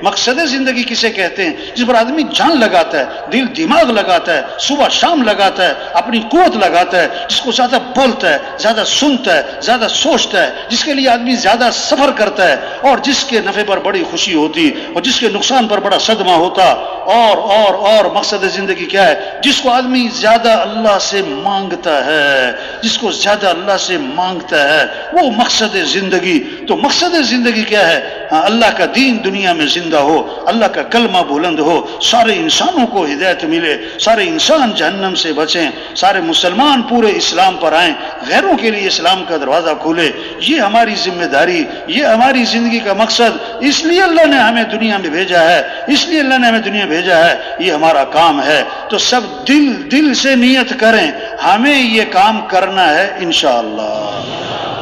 مقصد زندگی کسے کہتے ہیں؟ جس پر آدمی جان لگاتا ہے، دل دماغ لگاتا ہے، صبح شام لگاتا ہے، اپنی قوت لگاتا ہے، جس کو زیادہ بولتا ہے، زیادہ سنتا ہے، زیادہ سوچتا ہے، جس کے لیے آدمی زیادہ سفر کرتا ہے، اور جس کے نفع پر بڑی خوشی ہوتی اور جس کے نقصان پر بڑا صدمہ ہوتا۔ اور مقصد زندگی کیا ہے؟ جس کو آدمی زیادہ اللہ سے مانگتا ہے، جس کو زیادہ اللہ سے مانگتا ہے، وہ مقصد زندگی۔ تو مقصد زندگی کیا ہے؟ اللہ کا دین دنیا میں زندہ ہو، اللہ کا کلمہ بلند ہو، سارے انسانوں کو ہدایت ملے، سارے انسان جہنم سے بچیں، سارے مسلمان پورے اسلام پر آئیں، غیروں کے لیے اسلام کا دروازہ کھولے۔ یہ ہماری ذمہ داری، یہ ہماری زندگی کا مقصد، اس لیے اللہ نے ہمیں دنیا میں بھیجا ہے، اس لیے اللہ نے ہمیں دنیا میں بھیجا ہے، یہ ہمارا کام ہے۔ تو سب دل سے نیت کریں، ہمیں یہ کام کرنا ہے انشاءاللہ۔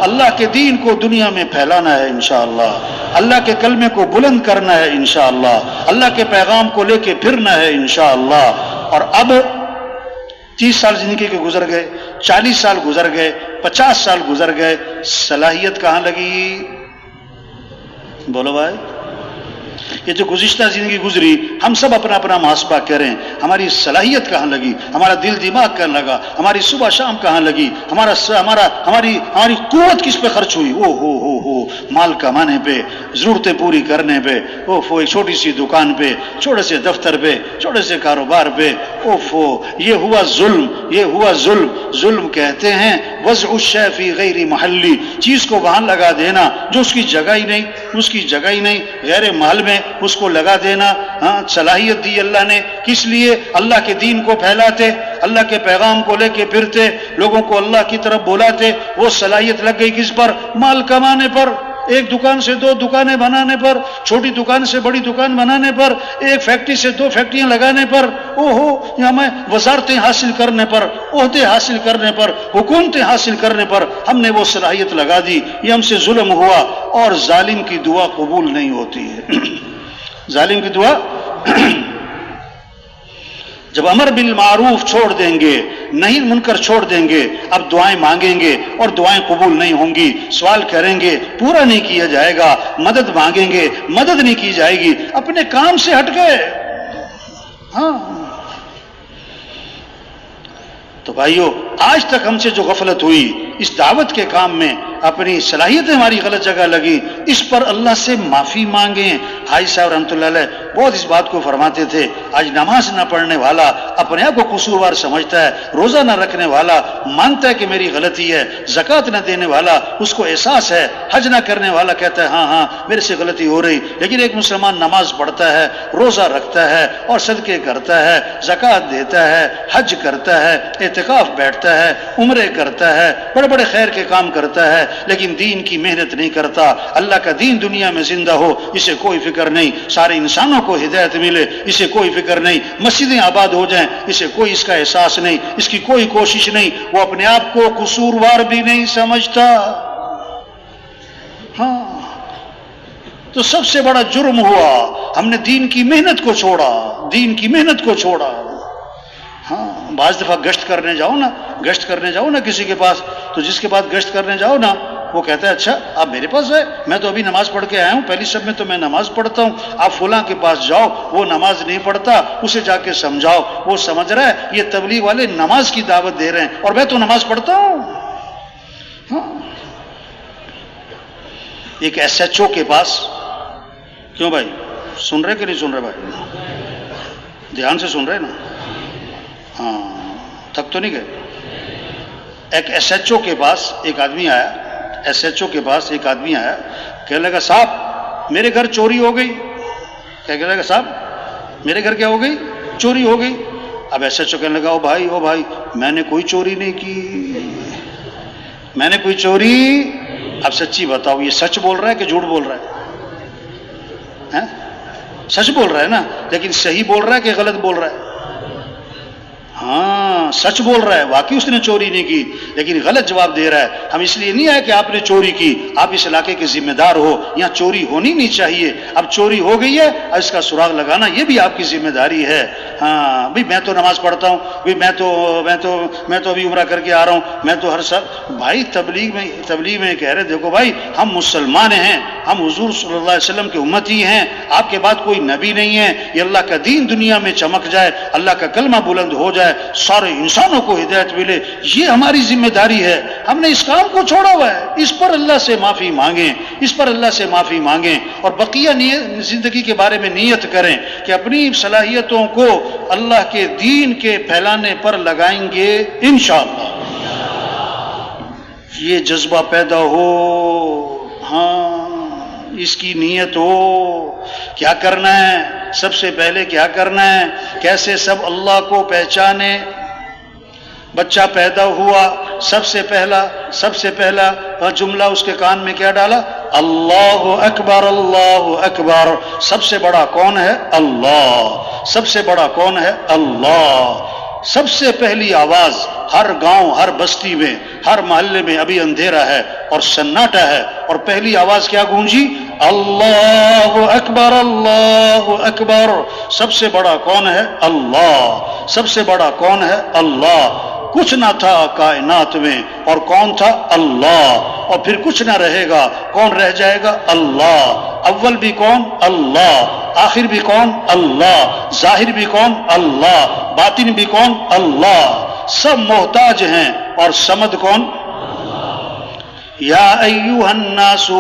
اللہ کے دین کو دنیا میں پھیلانا ہے انشاءاللہ، اللہ کے کلمے کو بلند کرنا ہے انشاءاللہ، اللہ کے پیغام کو لے کے پھرنا ہے انشاءاللہ۔ اور اب 30 سال زندگی کے گزر گئے، 40 سال گزر گئے، 50 سال گزر گئے، صلاحیت کہاں لگی؟ بولو بھائی، یہ جو گزشتہ زندگی گزری، ہم سب اپنا اپنا محاسبہ کریں، ہماری صلاحیت کہاں لگی، ہمارا دل دماغ کہاں لگا، ہماری صبح شام کہاں لگی، ہماری قوت کس پہ خرچ ہوئی؟ ہو مال کمانے پہ، ضرورتیں پوری کرنے پہ، ایک چھوٹی سی دکان پہ، چھوٹے سے دفتر پہ، چھوٹے سے کاروبار پہ، یہ ہوا ظلم، یہ ہوا ظلم۔ ظلم کہتے ہیں وضع الشیء فی غیر محلی، چیز کو وہاں لگا دینا جو اس کی جگہ ہی نہیں، اس کی جگہ ہی نہیں، غیر محل میں اس کو لگا دینا۔ صلاحیت دی اللہ نے کس لیے؟ اللہ کے دین کو پھیلاتے، اللہ کے پیغام کو لے کے پھرتے، لوگوں کو اللہ کی طرف بلاتے۔ وہ صلاحیت لگ گئی کس پر؟ مال کمانے پر، ایک دکان سے 2 دکانیں بنانے پر، چھوٹی دکان سے بڑی دکان بنانے پر، ایک فیکٹری سے 2 فیکٹریاں لگانے پر، یہاں میں وزارتیں حاصل کرنے پر، عہدے حاصل کرنے پر، حکومتیں حاصل کرنے پر ہم نے وہ صلاحیت لگا دی۔ یہ ہم سے ظلم ہوا، اور ظالم کی دعا قبول نہیں ہوتی ہے۔ ظالم کی دعا جب امر بالمعروف چھوڑ دیں گے، نہیں منکر چھوڑ دیں گے، اب دعائیں مانگیں گے اور دعائیں قبول نہیں ہوں گی، سوال کریں گے پورا نہیں کیا جائے گا، مدد مانگیں گے مدد نہیں کی جائے گی، اپنے کام سے ہٹ گئے۔ تو بھائیو، آج تک ہم سے جو غفلت ہوئی اس دعوت کے کام میں، اپنی صلاحیتیں ہماری غلط جگہ لگی، اس پر اللہ سے معافی مانگیں۔ حاجی صاحب رحمۃ اللہ علیہ بہت اس بات کو فرماتے تھے، آج نماز نہ پڑھنے والا اپنے آپ کو قصوروار سمجھتا ہے، روزہ نہ رکھنے والا مانتا ہے کہ میری غلطی ہے، زکوٰۃ نہ دینے والا اس کو احساس ہے، حج نہ کرنے والا کہتا ہے ہاں میرے سے غلطی ہو رہی، لیکن ایک مسلمان نماز پڑھتا ہے، روزہ رکھتا ہے اور صدقے کرتا ہے، زکوٰۃ دیتا ہے، حج کرتا ہے، اعتکاف بیٹھتا ہے، عمرے کرتا ہے، بڑے بڑے خیر کے کام کرتا ہے، لیکن دین کی محنت نہیں کرتا۔ اللہ کا دین دنیا میں زندہ ہو، اسے کوئی فکر نہیں، سارے انسانوں کو ہدایت ملے، اسے کوئی فکر نہیں، مسجدیں آباد ہو جائیں، اسے کوئی اس کا احساس نہیں، اس کی کوئی کوشش نہیں، وہ اپنے آپ کو قصوروار بھی نہیں سمجھتا۔ تو سب سے بڑا جرم ہوا، ہم نے دین کی محنت کو چھوڑا، دین کی محنت کو چھوڑا۔ بعض دفعہ گشت کرنے جاؤ نا کسی کے پاس، تو جس کے پاس گشت کرنے جاؤ نا، وہ کہتا ہے اچھا آپ میرے پاس ہے، میں تو ابھی نماز پڑھ کے آیا ہوں، پہلی شب میں تو میں نماز پڑھتا ہوں، آپ فلاں کے پاس جاؤ وہ نماز نہیں پڑھتا، اسے جا کے سمجھاؤ، وہ سمجھ رہا ہے یہ تبلیغ والے نماز کی دعوت دے رہے ہیں اور میں تو نماز پڑھتا ہوں۔ ایک ایس ایچ او کے پاس، کیوں بھائی سن رہے کہ نہیں سن رہے؟ بھائی دھیان سے سن رہے نا؟ تھک تو نہیں گئے؟ ایک ایس ایچ او کے پاس ایک آدمی آیا، ایس ایچ او کے پاس ایک آدمی آیا، کہنے لگا صاحب میرے گھر چوری ہو گئی۔ کیا کہنے لگا؟ صاحب میرے گھر کیا ہو گئی؟ چوری ہو گئی۔ اب ایس ایچ او کہنے لگا او بھائی میں نے کوئی چوری نہیں کی، میں نے کوئی چوری، اب سچی بتاؤ یہ سچ بول رہا ہے کہ جھوٹ بول رہا ہے؟ سچ بول رہا ہے نا، لیکن صحیح بول رہا ہے کہ غلط بول رہا ہے؟ ہاں سچ بول رہا ہے، واقعی اس نے چوری نہیں کی، لیکن غلط جواب دے رہا ہے۔ ہم اس لیے نہیں آئے کہ آپ نے چوری کی، آپ اس علاقے کے ذمہ دار ہو، یہاں چوری ہونی نہیں چاہیے، اب چوری ہو گئی ہے، اب اس کا سراغ لگانا یہ بھی آپ کی ذمہ داری ہے۔ ہاں بھائی میں تو نماز پڑھتا ہوں، بھائی میں تو ابھی عمرہ کر کے آ رہا ہوں، میں تو ہر سال بھائی تبلیغ میں کہہ رہے دیکھو بھائی ہم مسلمان ہیں، ہم حضور صلی اللہ علیہ وسلم کے امتی ہیں، آپ کے بعد کوئی نبی نہیں ہے، یہ اللہ کا دین دنیا میں چمک جائے، اللہ کا کلمہ بلند ہو جائے، سارے انسانوں کو ہدایت ملے، یہ ہماری ذمہ داری ہے۔ ہم نے اس کام کو چھوڑا ہوا ہے، اس پر اللہ سے معافی مانگیں، اس پر اللہ سے معافی مانگیں، اور بقیہ زندگی کے بارے میں نیت کریں کہ اپنی صلاحیتوں کو اللہ کے دین کے پھیلانے پر لگائیں گے انشاءاللہ۔ یہ جذبہ پیدا ہو، ہاں اس کی نیت ہو۔ کیا کرنا ہے؟ سب سے پہلے کیا کرنا ہے؟ کیسے سب اللہ کو پہچانے؟ بچہ پیدا ہوا، سب سے پہلا جملہ اس کے کان میں کیا ڈالا؟ اللہ اکبر اللہ اکبر۔ سب سے بڑا کون ہے؟ اللہ۔ سب سے بڑا کون ہے؟ اللہ۔ سب سے پہلی آواز ہر گاؤں، ہر بستی میں، ہر محلے میں ابھی اندھیرا ہے اور سناٹا ہے، اور پہلی آواز کیا گونجی؟ اللہ اکبر اللہ اکبر۔ سب سے بڑا کون ہے؟ اللہ۔ سب سے بڑا کون ہے؟ اللہ۔ کچھ نہ تھا کائنات میں، اور کون تھا؟ اللہ۔ اور پھر کچھ نہ رہے گا، کون رہ جائے گا؟ اللہ۔ اول بھی کون؟ اللہ۔ آخر بھی کون؟ اللہ۔ ظاہر بھی کون؟ اللہ۔ باطن بھی کون؟ اللہ۔ سب محتاج ہیں، اور صمد کون؟ یا ایھا الناس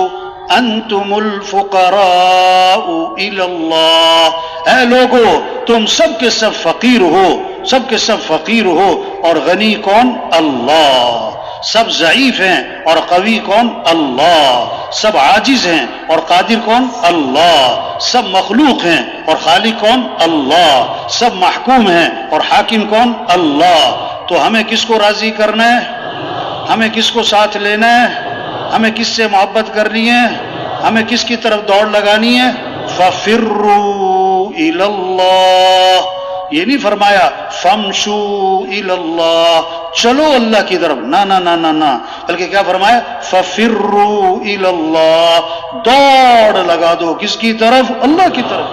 انتم الفقراء الی اللہ۔ اے لوگو تم سب کے سب فقیر ہو، سب کے سب فقیر ہو، اور غنی کون؟ اللہ۔ سب ضعیف ہیں اور قوی کون؟ اللہ۔ سب عاجز ہیں اور قادر کون؟ اللہ۔ سب مخلوق ہیں اور خالق کون؟ اللہ۔ سب محکوم ہیں اور حاکم کون؟ اللہ۔ تو ہمیں کس کو راضی کرنا ہے؟ ہمیں کس کو ساتھ لینا ہے؟ ہمیں کس سے محبت کرنی ہے؟ ہمیں کس کی طرف دوڑ لگانی ہے؟ فَفِرُّوا إِلَى اللَّهِ۔ یہ نہیں فرمایا فَامْشُوا إِلَى اللَّهِ، چلو اللہ کی طرف، نہ نہ نہ نہ نہ، بلکہ کیا فرمایا؟ فَفِرُّوا إِلَى اللَّهِ، دوڑ لگا دو کس کی طرف؟ اللہ کی طرف۔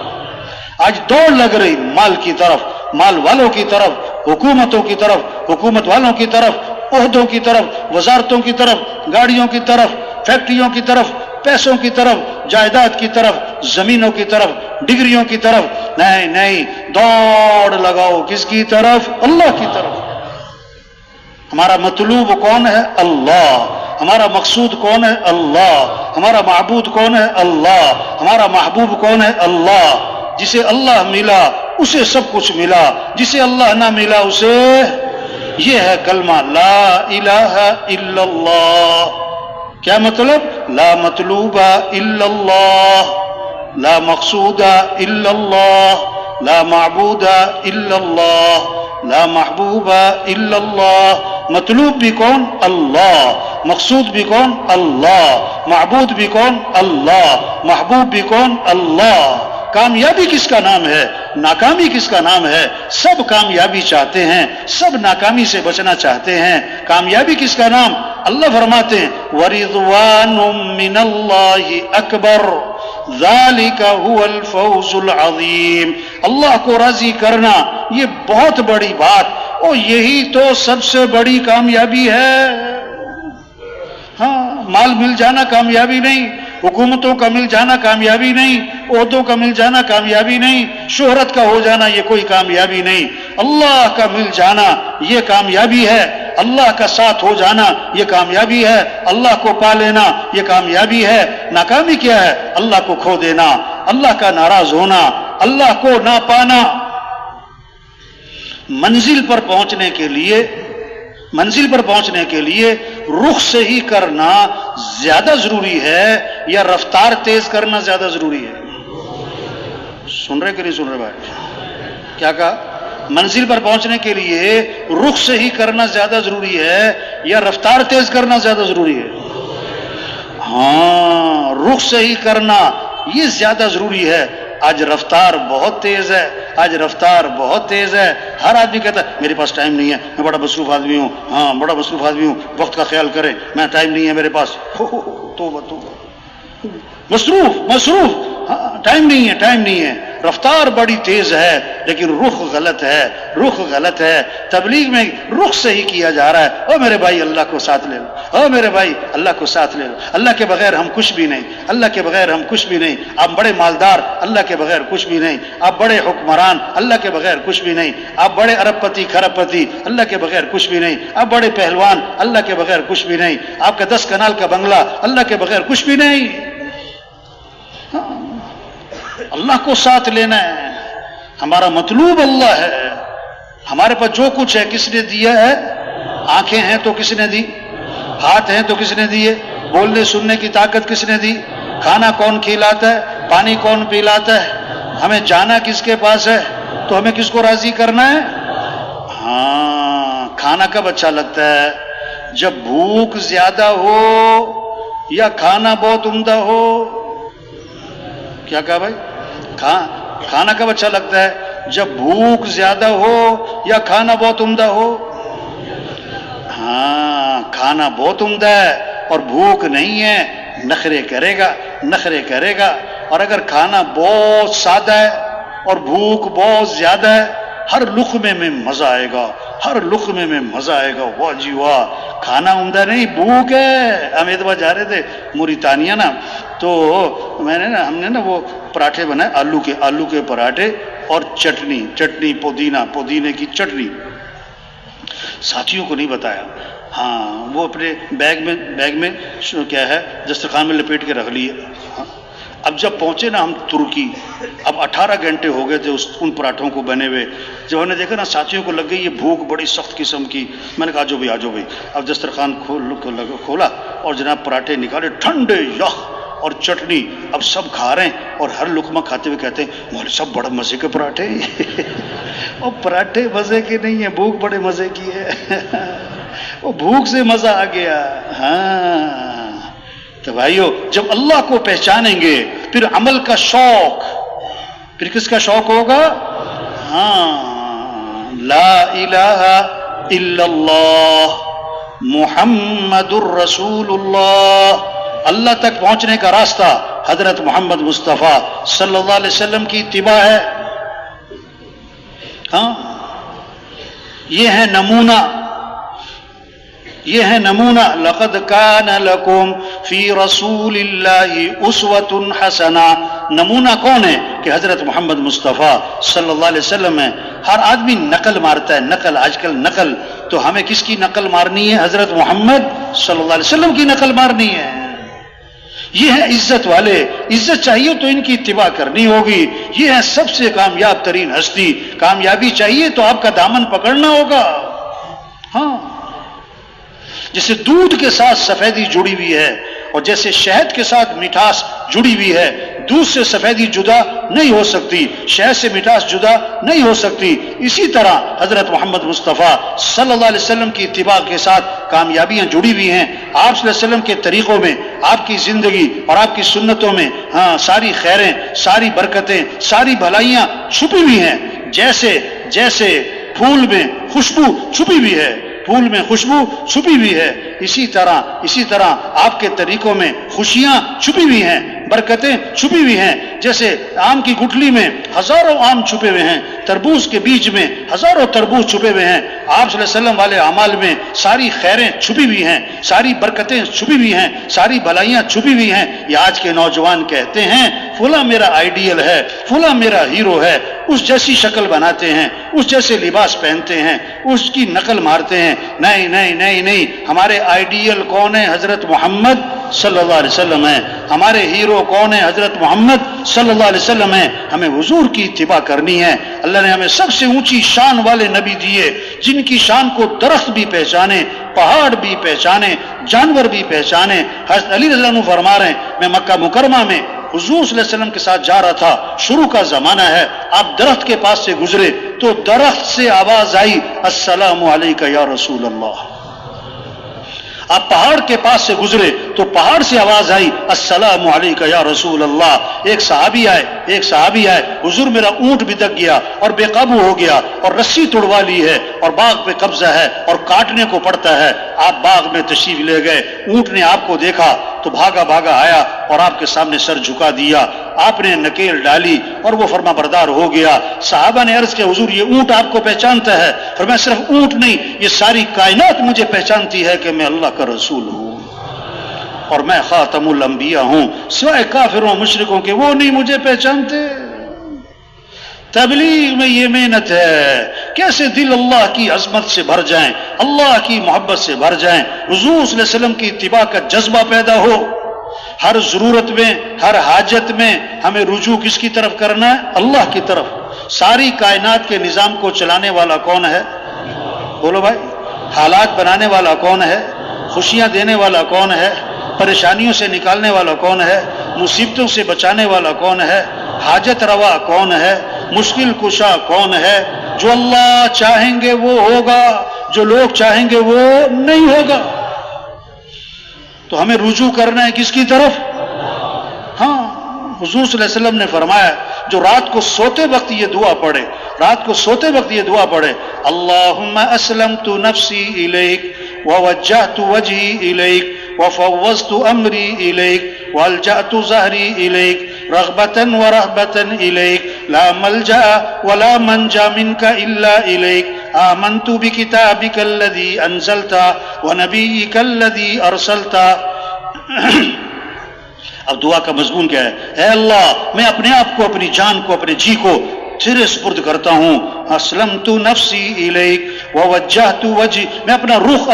آج دوڑ لگ رہی مال کی طرف، مال والوں کی طرف، حکومتوں کی طرف، حکومت والوں کی طرف، عہدوں کی طرف، وزارتوں کی طرف، گاڑیوں کی طرف، فیکٹریوں کی طرف، پیسوں کی طرف، جائیداد کی طرف، زمینوں کی طرف، ڈگریوں کی طرف۔ نہیں نہیں، دوڑ لگاؤ کس کی طرف؟ اللہ کی طرف۔ ہمارا مطلوب کون ہے؟ اللہ۔ ہمارا مقصود کون ہے؟ اللہ۔ ہمارا معبود کون ہے؟ اللہ۔ ہمارا محبوب کون ہے؟ اللہ۔ جسے اللہ ملا اسے سب کچھ ملا، جسے اللہ نہ ملا اسے، یہ ہے کلمہ لا الہ الا اللہ۔ کیا مطلب؟ لا مطلوب الا اللہ، لا مقصود الا اللہ، لا معبود الا اللہ، لا محبوب الا اللہ۔ مطلوب بھی کون؟ اللہ۔ مقصود بھی کون؟ اللہ۔ معبود بھی کون؟ اللہ۔ محبوب بھی کون؟ اللہ۔ کامیابی کس کا نام ہے؟ ناکامی کس کا نام ہے؟ سب کامیابی چاہتے ہیں، سب ناکامی سے بچنا چاہتے ہیں۔ کامیابی کس کا نام؟ اللہ فرماتے ہیں وَرِضْوَانٌ مِّنَ اللَّهِ أَكْبَرُ ذَلِكَ هُوَ الْفَوْزُ الْعَظِيمُ۔ اللہ کو راضی کرنا یہ بہت بڑی بات، اور یہی تو سب سے بڑی کامیابی ہے۔ ہاں، مال مل جانا کامیابی نہیں، حکومتوں کا مل جانا کامیابی نہیں، عہدوں کا مل جانا کامیابی نہیں، شہرت کا ہو جانا یہ کوئی کامیابی نہیں۔ اللہ کا مل جانا یہ کامیابی ہے، اللہ کا ساتھ ہو جانا یہ کامیابی ہے، اللہ کو پا لینا یہ کامیابی ہے۔ ناکامی کیا ہے؟ اللہ کو کھو دینا، اللہ کا ناراض ہونا، اللہ کو نہ پانا۔ منزل پر پہنچنے کے لیے رخ صحیح کرنا زیادہ ضروری ہے یا رفتار تیز کرنا زیادہ ضروری ہے؟ سن رہے کہ نہیں سن رہے بھائی؟ کیا کہا؟ منزل پر پہنچنے کے لیے رخ صحیح کرنا زیادہ ضروری ہے یا رفتار تیز کرنا زیادہ ضروری ہے؟ ہاں، رخ صحیح کرنا یہ زیادہ ضروری ہے۔ آج رفتار بہت تیز ہے، آج رفتار بہت تیز ہے. ہر آدمی کہتا ہے میرے پاس ٹائم نہیں ہے, میں بڑا مصروف آدمی ہوں. ہاں بڑا مصروف آدمی ہوں, وقت کا خیال کریں, میں ٹائم نہیں ہے میرے پاس. توبہ توبہ, مصروف, ٹائم نہیں ہے. رفتار بڑی تیز ہے لیکن رخ غلط ہے. تبلیغ میں رخ سے ہی کیا جا رہا ہے. او میرے بھائی اللہ کو ساتھ لے لو, اللہ کے بغیر ہم کچھ بھی نہیں. آپ بڑے مالدار, اللہ کے بغیر کچھ بھی نہیں. آپ بڑے حکمران, اللہ کے بغیر کچھ بھی نہیں. آپ بڑے ارب پتی کھرب پتی, اللہ کے بغیر کچھ بھی نہیں. آپ بڑے پہلوان, اللہ کے بغیر کچھ بھی نہیں. آپ کا 10 کنال کا بنگلہ, اللہ کے بغیر کچھ بھی نہیں. اللہ کو ساتھ لینا ہے. ہمارا مطلوب اللہ ہے. ہمارے پاس جو کچھ ہے کس نے دیا ہے؟ آنکھیں ہیں تو کس نے دی؟ ہاتھ ہیں تو کس نے دیے؟ بولنے سننے کی طاقت کس نے دی؟ کھانا کون کھلاتا ہے؟ پانی کون پلاتا ہے؟ ہمیں جانا کس کے پاس ہے؟ تو ہمیں کس کو راضی کرنا ہے؟ ہاں, کھانا کب اچھا لگتا ہے؟ جب بھوک زیادہ ہو یا کھانا بہت عمدہ ہو. کیا کہا بھائی؟ کھانا کب اچھا لگتا ہے؟ جب بھوک زیادہ ہو یا کھانا بہت عمدہ ہو؟ ہاں, کھانا بہت عمدہ ہے اور بھوک نہیں ہے, نخرے کرے گا. اور اگر کھانا بہت سادہ ہے اور بھوک بہت زیادہ ہے, ہر لقمے میں مزہ آئے گا. واہ جی واہ, کھانا عمدہ نہیں, بھوک ہے. ہم اتبا جا رہے تھے موریتانیہ نا, تو ہم نے وہ پراٹھے بنائے, آلو کے پراٹھے اور چٹنی پودینے کی چٹنی. ساتھیوں کو نہیں بتایا. ہاں, وہ اپنے بیگ میں کیا ہے دسترخوان میں لپیٹ کے رکھ لیے. اب جب پہنچے نا ہم ترکی, اب 18 گھنٹے ہو گئے تھے ان پراٹھوں کو بنے ہوئے. جب ہم نے دیکھا نا ساتھیوں کو لگ گئی یہ بھوک بڑی سخت قسم کی, میں نے کہا آ جاؤ بھائی. اب دسترخوان کھولا اور جناب پراٹھے نکالے, ٹھنڈے یخ اور چٹنی. اب سب کھا رہے ہیں اور ہر لقمہ کھاتے ہوئے کہتے ہیں مولوی صاحب بڑا مزے کے پراٹھے. اور پراٹھے مزے کے نہیں ہیں, بھوک بڑے مزے کی ہے. وہ بھوک سے مزہ آ گیا. ہاں تو بھائیو, جب اللہ کو پہچانیں گے پھر عمل کا شوق, پھر کس کا شوق ہوگا؟ ہاں, لا الہ الا اللہ محمد الرسول اللہ. اللہ تک پہنچنے کا راستہ حضرت محمد مصطفیٰ صلی اللہ علیہ وسلم کی اتباع ہے. ہاں, یہ ہے نمونہ. لقد کان لکم فی رسول اللہ اسوۃ حسنہ. نمونہ کون ہے؟ کہ حضرت محمد مصطفیٰ صلی اللہ علیہ وسلم ہے. ہر آدمی نقل مارتا ہے, آج کل نقل. تو ہمیں کس کی نقل مارنی ہے؟ حضرت محمد صلی اللہ علیہ وسلم کی نقل مارنی ہے. یہ ہے عزت والے. عزت چاہیے تو ان کی اتباع کرنی ہوگی. یہ ہے سب سے کامیاب ترین ہستی. کامیابی چاہیے تو آپ کا دامن پکڑنا ہوگا. ہاں, جیسے دودھ کے ساتھ سفیدی جڑی ہوئی ہے اور جیسے شہد کے ساتھ مٹھاس جڑی ہوئی ہے, دودھ سے سفیدی جدا نہیں ہو سکتی, شہد سے مٹھاس جدا نہیں ہو سکتی. اسی طرح حضرت محمد مصطفیٰ صلی اللہ علیہ وسلم کی اتباع کے ساتھ کامیابیاں جڑی ہوئی ہیں. آپ صلی اللہ علیہ وسلم کے طریقوں میں, آپ کی زندگی اور آپ کی سنتوں میں ہاں ساری خیریں, ساری برکتیں, ساری بھلائیاں چھپی ہوئی ہیں. جیسے پھول میں خوشبو چھپی ہوئی ہے, چھپی ہوئی ہے, اسی طرح آپ کے طریقوں میں خوشیاں چھپی ہوئی ہیں, برکتیں چھپی ہوئی ہیں. جیسے آم کی گٹھلی میں ہزاروں آم چھپے ہوئے ہیں, تربوز کے بیج میں ہزاروں تربوز چھپے ہوئے ہیں. آپ صلی اللہ علیہ وسلم والے اعمال میں ساری خیریں چھپی ہوئی ہیں, ساری برکتیں چھپی ہوئی ہیں, ساری بھلائیاں چھپی ہوئی ہیں. یہ آج کے نوجوان کہتے ہیں فلاں میرا آئیڈیل ہے, فلاں میرا ہیرو ہے, اس جیسی شکل بناتے ہیں, اس جیسے لباس پہنتے ہیں, اس کی نقل مارتے ہیں. نہیں, ہمارے آئیڈیل کون ہے؟ حضرت محمد صلی اللہ علیہ وسلم ہے. ہمارے ہیرو کون ہے؟ حضرت محمد صلی اللہ علیہ وسلم ہے. ہمیں حضور کی اتباع کرنی ہے. اللہ نے ہمیں سب سے اونچی شان والے نبی دیے, جن کی شان کو درخت بھی پہچانے, پہاڑ بھی پہچانے, جانور بھی پہچانے. حضرت علی رضی اللہ عنہ فرما رہے ہیں, میں مکہ مکرمہ میں حضور صلی اللہ علیہ وسلم کے ساتھ جا رہا تھا, شروع کا زمانہ ہے, آپ درخت کے پاس سے گزرے تو درخت سے آواز آئی السلام علیکہ یا رسول اللہ. آپ پہاڑ کے پاس سے گزرے تو پہاڑ سے آواز آئی السلام علیکہ یا رسول اللہ. ایک صحابی آئے حضور میرا اونٹ بھی دک گیا اور بے قابو ہو گیا اور رسی توڑوا لی ہے اور باغ پہ قبضہ ہے اور کاٹنے کو پڑتا ہے. آپ باغ میں تشریف لے گئے, اونٹ نے آپ کو دیکھا تو بھاگا آیا اور آپ کے سامنے سر جھکا دیا. آپ نے نکیل ڈالی اور وہ فرما بردار ہو گیا. صحابہ نے عرض کیا حضور یہ اونٹ آپ کو پہچانتا ہے؟ فرمایا صرف اونٹ نہیں, یہ ساری کائنات مجھے پہچانتی ہے کہ میں اللہ کا رسول ہوں اور میں خاتم الانبیاء ہوں, سوائے کافروں مشرکوں کے وہ نہیں مجھے پہچانتے. تبلیغ میں یہ محنت ہے, کیسے دل اللہ کی عظمت سے بھر جائیں, اللہ کی محبت سے بھر جائیں, حضور صلی اللہ علیہ وسلم کی اتباع کا جذبہ پیدا ہو. ہر ضرورت میں, ہر حاجت میں ہمیں رجوع کس کی طرف کرنا ہے؟ اللہ کی طرف. ساری کائنات کے نظام کو چلانے والا کون ہے؟ بولو بھائی. حالات بنانے والا کون ہے؟ خوشیاں دینے والا کون ہے؟ پریشانیوں سے نکالنے والا کون ہے؟ مصیبتوں سے بچانے والا کون ہے؟ حاجت روا کون ہے؟ مشکل کشا کون ہے؟ جو اللہ چاہیں گے وہ ہوگا, جو لوگ چاہیں گے وہ نہیں ہوگا. تو ہمیں رجوع کرنا ہے کس کی طرف؟ ہاں, حضور صلی اللہ علیہ وسلم نے فرمایا جو رات کو سوتے وقت یہ دعا پڑھے, اللہم اسلمت نفسی الیک ووجہت وجہی الیک وفوضت امری الیک والجأت ظہری الیک رغبتا ورہبتا الیک لا ملجأ ولا منجا منک الا الیک آمنت بکتابک الذی انزلت ونبیک الذی ارسلت. اب دعا کا مضمون کیا ہے؟ اے اللہ میں اپنے آپ کو, اپنی جان کو, اپنے جی کو تیرے سپرد کرتا ہوں. اسلمت نفسی الیک ووجہت وجہی, میں اپنا رخ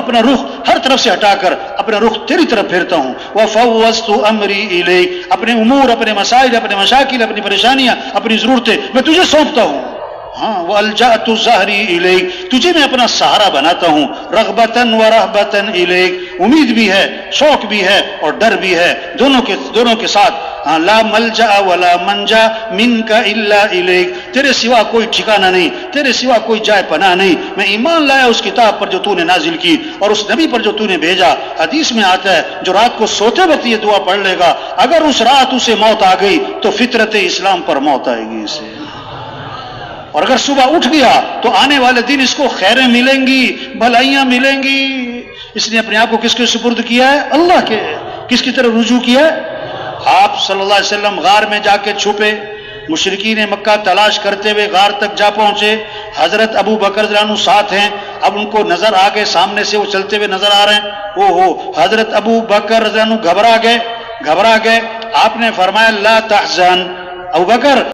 ہر طرف سے ہٹا کر اپنا رخ تیری طرف پھیرتا ہوں. وفوضت امری الیک, اپنے امور, اپنے مسائل, اپنے مشاکل, اپنی پریشانیاں, اپنی ضرورتیں میں تجھے سونپتا ہوں. ہاں, والجأت ظہری الیک, تجھے میں اپنا سہارا بناتا ہوں. رغبتا ورہبتا الیک, امید بھی ہے, شوق بھی ہے اور ڈر بھی ہے, دونوں کے ساتھ. لا ملجأ ولا منجا منک الا الیک, تیرے سوا کوئی ٹھکانہ نہیں, تیرے سوا کوئی جائے پناہ نہیں. میں ایمان لایا اس کتاب پر جو تو نے نازل کی اور اس نبی پر جو تو نے بھیجا. حدیث میں آتا ہے جو رات کو سوتے وقت یہ دعا پڑھ لے گا, اگر اس رات اسے موت آ گئی تو فطرت اسلام پر موت آئے گی اسے, اور اگر صبح اٹھ گیا تو آنے والے دن اس کو خیریں ملیں گی, بھلائیاں ملیں گی. اس نے اپنے آپ کو کس کے سپرد کیا ہے؟ اللہ کے. کس کی طرف رجوع کیا ہے؟ آپ صلی اللہ علیہ وسلم غار میں جا کے چھپے, مشرکین مکہ تلاش کرتے ہوئے غار تک جا پہنچے. حضرت ابو بکر رضی اللہ عنہ ساتھ ہیں, اب ان کو نظر آ گئے, سامنے سے وہ چلتے ہوئے نظر آ رہے ہیں. حضرت ابو بکر رضی اللہ عنہ گھبرا گئے. آپ نے فرمایا لا تحزن ابو بکر,